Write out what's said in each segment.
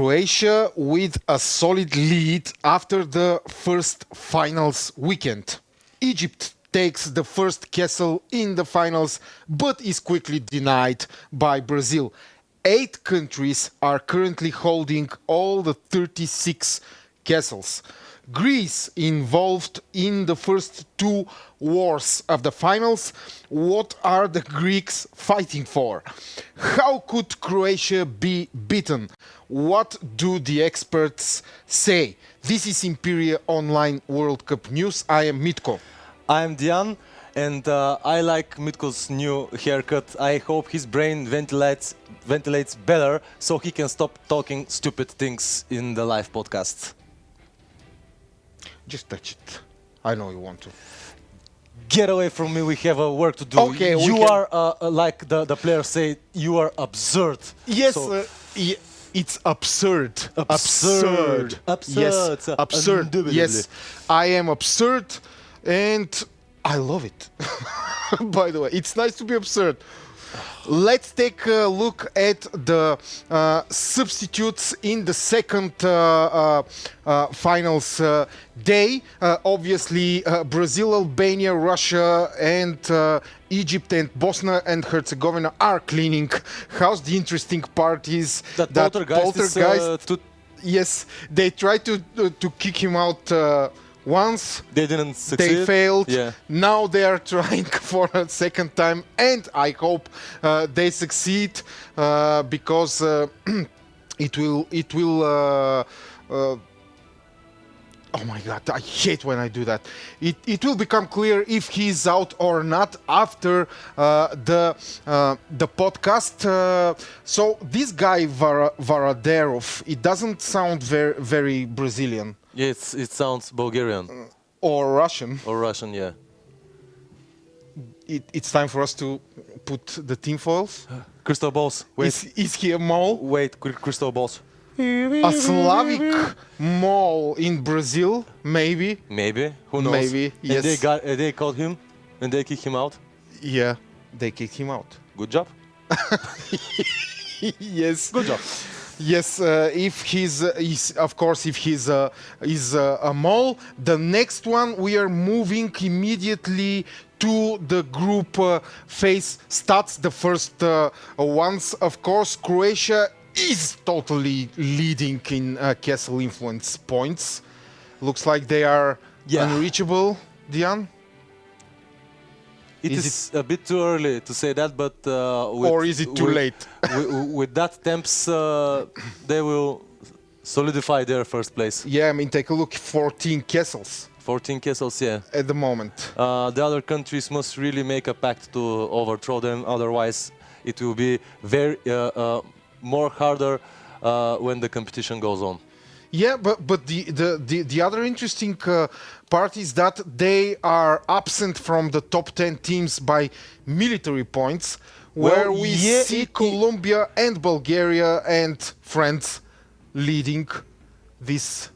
Croatia with a solid lead after the first finals weekend. Egypt takes the first castle in the finals but is quickly denied by Brazil. 8 countries are currently holding all the 36 castles. Greece involved in the first 2 wars of the finals. What are the Greeks fighting for? How could Croatia be beaten? What do the experts say? This is Imperia Online World Cup News. I am Mitko. I am Dian, and I like Mitko's new haircut. I hope his brain ventilates better so he can stop talking stupid things in the live podcast. Just touch it. I know you want to. Get away from me, we have work to do. Okay, you are, like the players say, you are absurd. Yes, So, it's absurd. Absurd. Yes, absurd. Yes, I am absurd and I love it. By the way, it's nice to be absurd. Let's take a look at the substitutes in the second finals day. Obviously, Brazil, Albania, Russia, and Egypt and Bosnia and Herzegovina are cleaning house. The interesting part is that Poltergeist yes, they tried to kick him out once. They didn't succeed. They failed. Yeah. Now they are trying for a second time, and I hope they succeed because it will. Oh my God! I hate when I do that. It will become clear if he's out or not after the podcast. So this guy Varaderov, it doesn't sound very Brazilian. Yes, it sounds Bulgarian. Or Russian. Or Russian, yeah. It's time for us to put the tinfoils. Crystal balls. Wait. Is he a mole? Wait, crystal balls. A Slavic mole in Brazil? Maybe. Maybe. Who knows? Maybe, yes. And they caught him and they kicked him out. Yeah, they kicked him out. Good job. Yes. Good job. Yes, if he's a mole. The next one, we are moving immediately to the group phase stats. The first ones, of course, Croatia is totally leading in castle influence points. Looks like they are unreachable, Dian. It is a bit too early to say that, but or is it too late? With that temps, they will solidify their first place. Yeah, I mean, take a look. 14 castles. 14 castles, yeah. At the moment. The other countries must really make a pact to overthrow them. Otherwise, it will be very more harder when the competition goes on. Yeah, but the other interesting part is that they are absent from the top 10 teams by military points, where we see Colombia and Bulgaria and France leading this.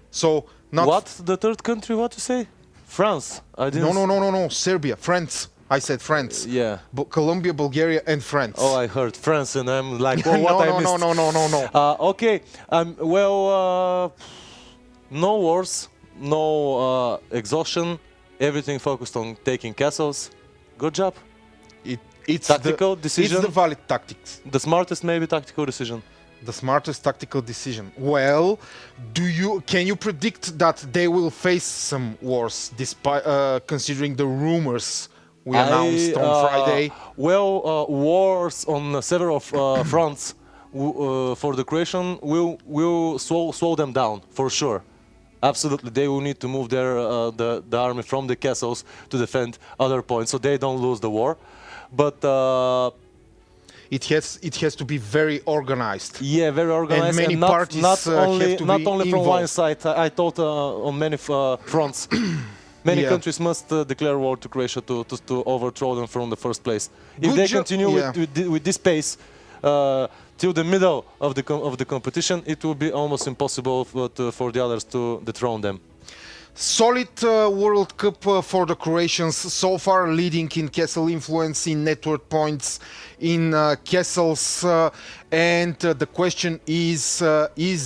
So not what the third country? What to say? France. I didn't. No. Serbia, France. I said France. Yeah. Colombia, Bulgaria, and France. Oh, I heard France, and I'm like, oh, what I missed. No. Okay. Well, no wars, no exhaustion. Everything focused on taking castles. Good job. It's tactical decision. It's the valid tactics. The smartest, maybe, tactical decision. The smartest tactical decision. Well, can you predict that they will face some wars, despite considering the rumors we announced on Friday? Well, wars on several fronts for the Croatian will slow them down for sure. Absolutely, they will need to move the army from the castles to defend other points, so they don't lose the war. But it has to be very organized. Yeah, very organized, and many parties not only have to be from involved. one side. I thought on many fronts. Many countries must declare war to Croatia to overthrow them from the first place. If they continue with this pace till the middle of the competition, it will be almost impossible for the others to dethrone them. Solid World Cup for the Croatians, so far leading in castle influence, in network points, in castles, and the question is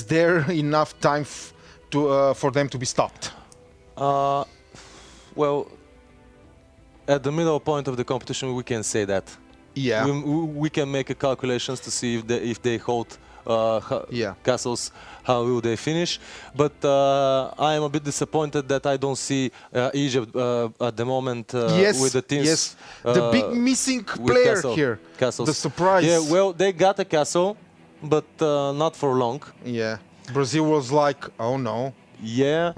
there enough time for them to be stopped? Well, at the middle point of the competition, we can say that. Yeah. We can make a calculations to see if they hold Yeah. castles, how will they finish. But I am a bit disappointed that I don't see Egypt at the moment Yes, with the teams. yes. The big missing with player here. Castles. The surprise. Yeah, well, they got a castle, but not for long. Yeah. Brazil was like, oh no. Yeah.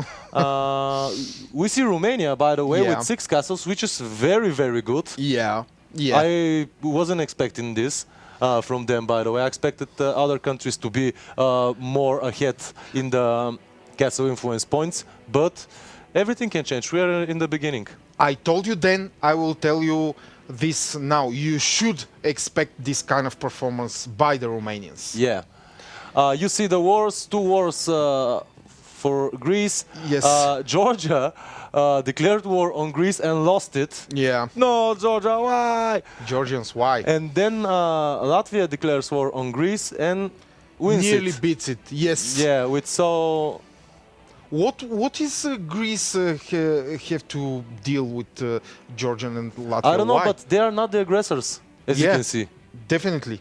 We see Romania, by the way, Yeah. with 6 castles, which is very, very good. Yeah. Yeah. I wasn't expecting this from them, by the way. I expected other countries to be more ahead in the castle influence points, but everything can change. We are in the beginning. I told you then, I will tell you this now. You should expect this kind of performance by the Romanians. Yeah. You see the wars, 2 wars for Greece. Yes. Georgia declared war on Greece and lost it. Yeah. No, Georgia, why? Georgians, why? And then Latvia declares war on Greece and wins Nearly it. beats it. Yes. Yeah, with so... What is Greece have to deal with Georgian and Latvia? I don't know, Why? but they are not the aggressors, as you Yeah. can see. Definitely.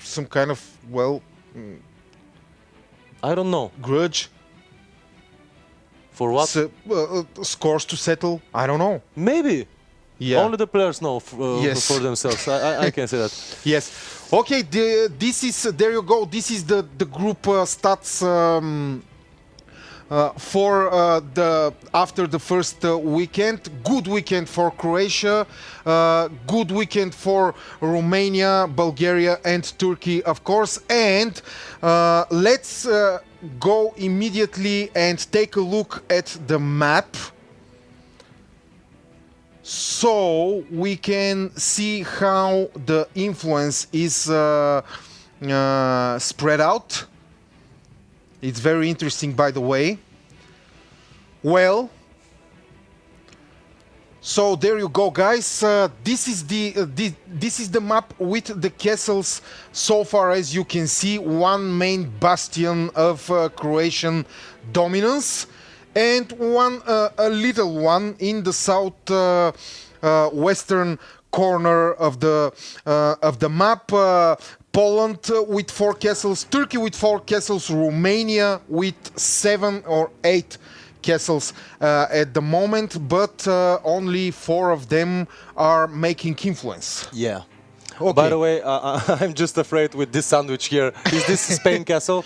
Some kind of, well, I don't know. grudge. For what? Scores to settle. I don't know. Maybe. Yeah. Only the players know Yes. for themselves. I can say that. Yes. Okay. This is there. You go. This is the group stats for the after the first weekend. Good weekend for Croatia. Good weekend for Romania, Bulgaria, and Turkey, of course. And let's go immediately and take a look at the map, so we can see how the influence is spread out. It's very interesting, by the way. Well, so there you go, guys. This is the map with the castles so far. As you can see, one main bastion of Croatian dominance, and one a little one in the south western corner of the map. Poland with 4 castles, Turkey with 4 castles, Romania with 7 or 8 castles at the moment, but only 4 of them are making influence. Yeah. Okay. By the way, I'm just afraid with this sandwich here. Is this Spain castle?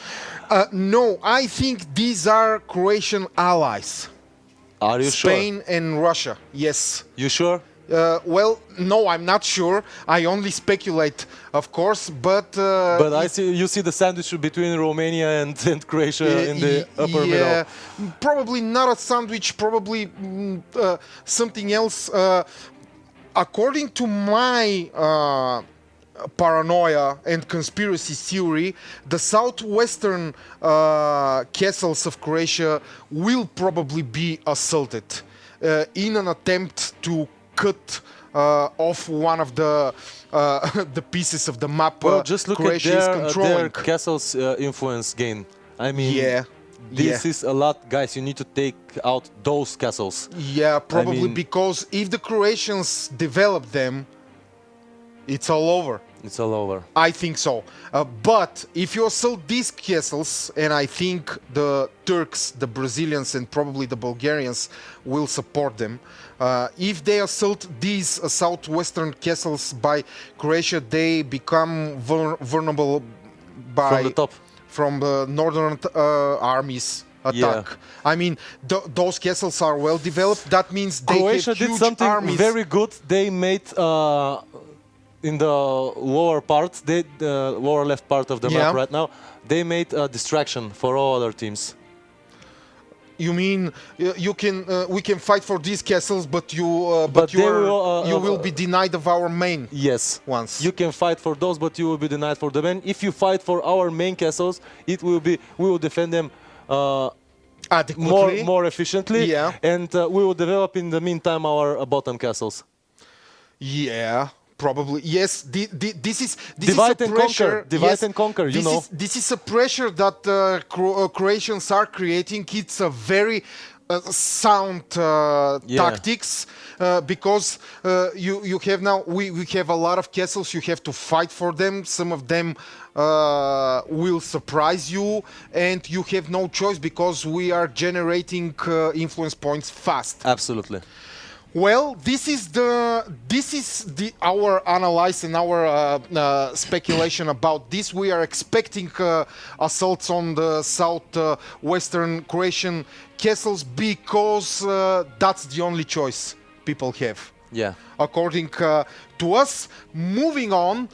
No, I think these are Croatian allies. Are you sure? Spain and Russia, yes. You sure? Well, no, I'm not sure. I only speculate, of course, but... But I see you see the sandwich between Romania and Croatia in the upper middle. Probably not a sandwich, probably something else. According to my paranoia and conspiracy theory, the southwestern castles of Croatia will probably be assaulted in an attempt to cut off one of the pieces of the map. Well, just look Croatia is at controlling. their castle's influence gain. I mean, Yeah. this is a lot, guys. You need to take out those castles. Yeah, probably mean- because if the Croatians develop them, it's all over. It's all over. I think so. But if you assault these castles, and I think the Turks, the Brazilians, and probably the Bulgarians will support them, if they assault these southwestern castles by Croatia, they become vulnerable by From the top. from the northern armies attack. I mean, those castles are well developed. That means they Croatia have huge did something armies. very good. They made in the lower part, the lower left part of the Yeah. map right now, they made a distraction for all other teams. You mean you can we can fight for these castles, but you But they will, you will be denied of our main Yes. ones. You can fight for those, but you will be denied for the men. If you fight for our main castles, it will be we will defend them Adequately. more efficiently, Yeah. and we will develop in the meantime our bottom castles. Yeah, probably. Yes, this is Divide a and pressure. conquer. Divide Yes, and conquer, you know. This is a pressure that Croatians are creating. It's a very sound Yeah. tactics because you have now we have a lot of castles. You have to fight for them. Some of them will surprise you, and you have no choice because we are generating influence points fast. Absolutely. Well, this is the our analysis and our speculation about this. We are expecting assaults on the southwestern Croatian castles because that's the only choice people have. Yeah. According to us, moving on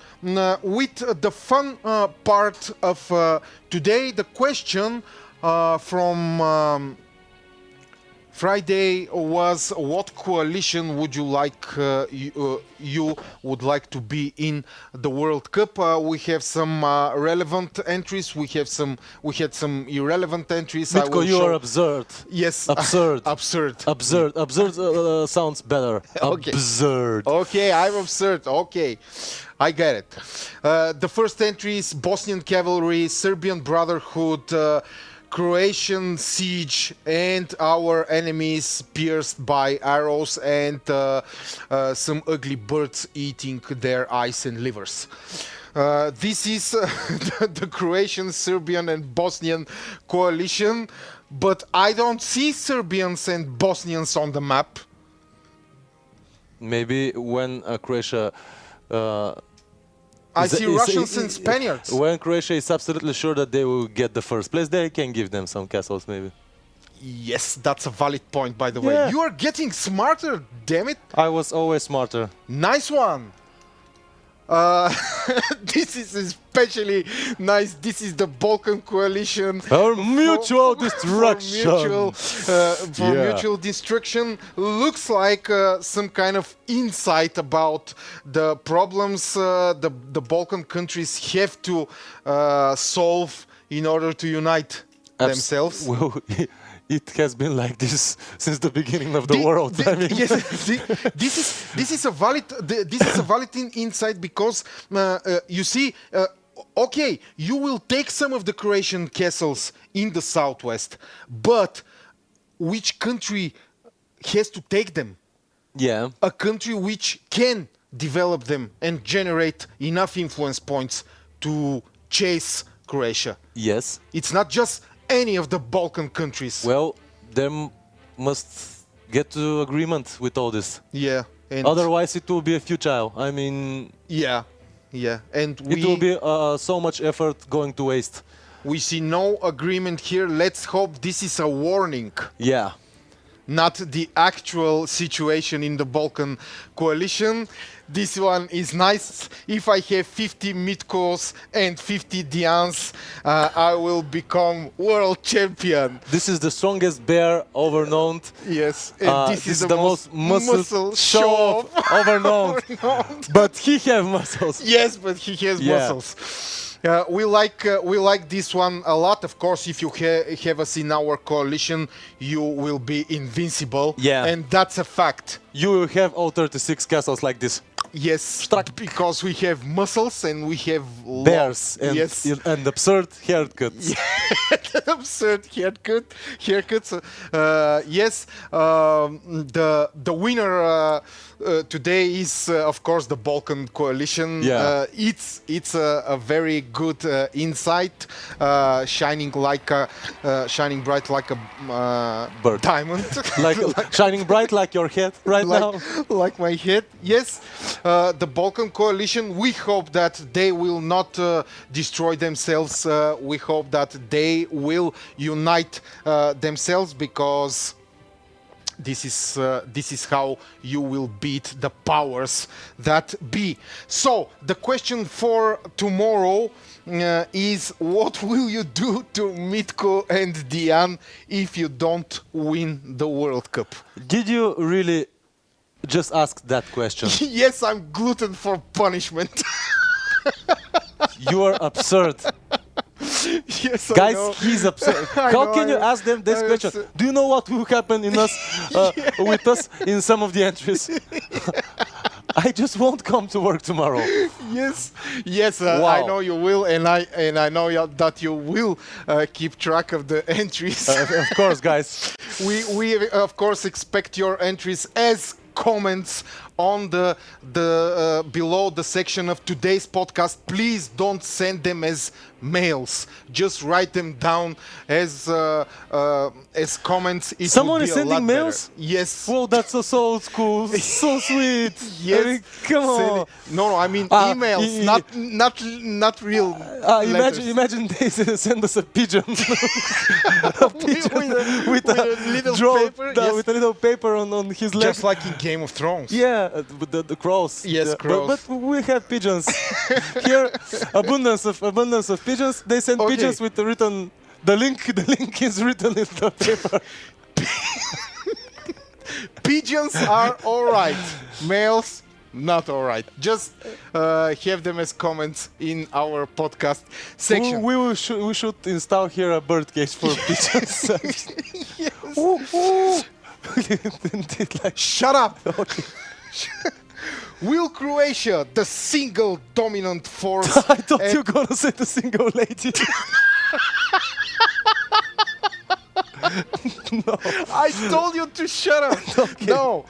with the fun part of today, the question from Friday was, what coalition would you like you would like to be in the World Cup? We have some relevant entries. We had some irrelevant entries. Mitko, you are absurd. Yes, Absurd. absurd. Absurd sounds better. Okay. Absurd. Okay, I'm absurd. Okay, I get it. The first entry is Bosnian Cavalry, Serbian Brotherhood, Croatian siege, and our enemies pierced by arrows, and some ugly birds eating their eyes and livers. This is the Croatian, Serbian, and Bosnian coalition, but I don't see Serbians and Bosnians on the map. Maybe when Croatia. I see Russians and Spaniards. When Croatia is absolutely sure that they will get the first place, they can give them some castles, maybe. Yes, that's a valid point, by the way. Yeah. You are getting smarter, damn it. I was always smarter. Nice one. This is especially nice. This is the Balkan coalition. Our mutual destruction. For Yeah. mutual destruction. Looks like some kind of insight about the problems the Balkan countries have to solve in order to unite themselves. Well, it has been like this since the beginning of the world. I mean, Yes, this is a valid insight because you see, okay, you will take some of the Croatian castles in the southwest, but which country has to take them? yeah. A country which can develop them and generate enough influence points to chase Croatia. Yes. It's not just any of the Balkan countries. Well, they must get to agreement with all this. Yeah. And Otherwise, it will be a futile. I mean, yeah, and it will be so much effort going to waste. we see no agreement here. Let's hope this is a warning, Yeah. not the actual situation in the Balkan coalition. This one is nice. If I have 50 Mitkos and 50 Dians, I will become world champion. This is the strongest bear ever known. Yes, and this is the most muscle show ever known. But he have muscles. Yes, but he has Yeah. muscles. We like this one a lot. Of course, if you have us in our coalition, you will be invincible. Yeah. And that's a fact. You will have all 36 castles like this. Yes, because we have muscles and we have Bears and, yes. and absurd haircuts. Absurd haircuts. Yes, the winner today is of course the Balkan coalition. Yeah. It's a very good insight, shining bright like a Bird. diamond, Like shining bright like your head right now. like my head. Yes, the Balkan coalition. We hope that they will not destroy themselves. We hope that they will unite themselves, because this is how you will beat the powers that be. So the question for tomorrow is, what will you do to Mitko and Dian if you don't win the World Cup? Did you really just ask that question? Yes, I'm gluten for punishment. You are absurd. Yes, I Guys, know. he's upset. I How know, can you I- ask them this I question? was- Do you know what will happen in us with us in some of the entries? I just won't come to work tomorrow. Yes, yes, I Wow. know you will, and I know that you will keep track of the entries. Of course, guys. We of course expect your entries as comments on the below the section of today's podcast. Please don't send them as mails. Just write them down as comments. It Someone would is be a lot sending better. mails? Yes. Whoa, that's so old school, so sweet. Yes. I mean, come Send on. it- No, I mean Ah, emails, not real. letters. Imagine they send us a pigeon, with a little paper. Yes. with a little paper on his leg. Just like in Game of Thrones. Yeah, with the crows. Yes, Yeah, crows. But we have pigeons here. Abundance of pigeons. They send Okay. pigeons with the written. The link is written in the paper. Pigeons are all right. Males, not all right. Just have them as comments in our podcast section. We should install here a bird cage for pigeons. Yes. Ooh, ooh. Did like Shut up. okay. Will Croatia, the single dominant force, I thought and- you were gonna say the single lady. I told you to shut up. No.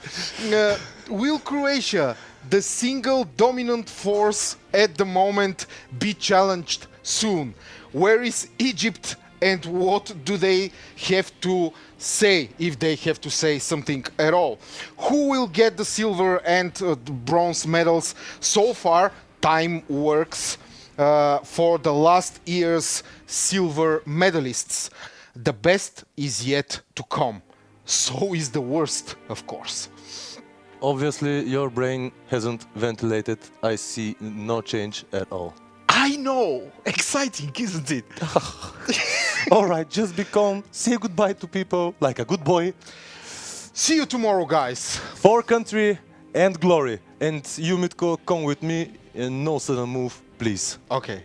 Will Croatia, the single dominant force at the moment, be challenged soon? Where is Egypt and what do they have to say, if they have to say something at all? Who will get the silver and the bronze medals? So far, time works for the last year's silver medalists. The best is yet to come. So is the worst, of course. Obviously, your brain hasn't ventilated. I see no change at all. I know! Exciting, isn't it? All right, just be calm. Say goodbye to people like a good boy. See you tomorrow, guys. For country and glory. And you, Mitko, come with me and no sudden move, please. Okay.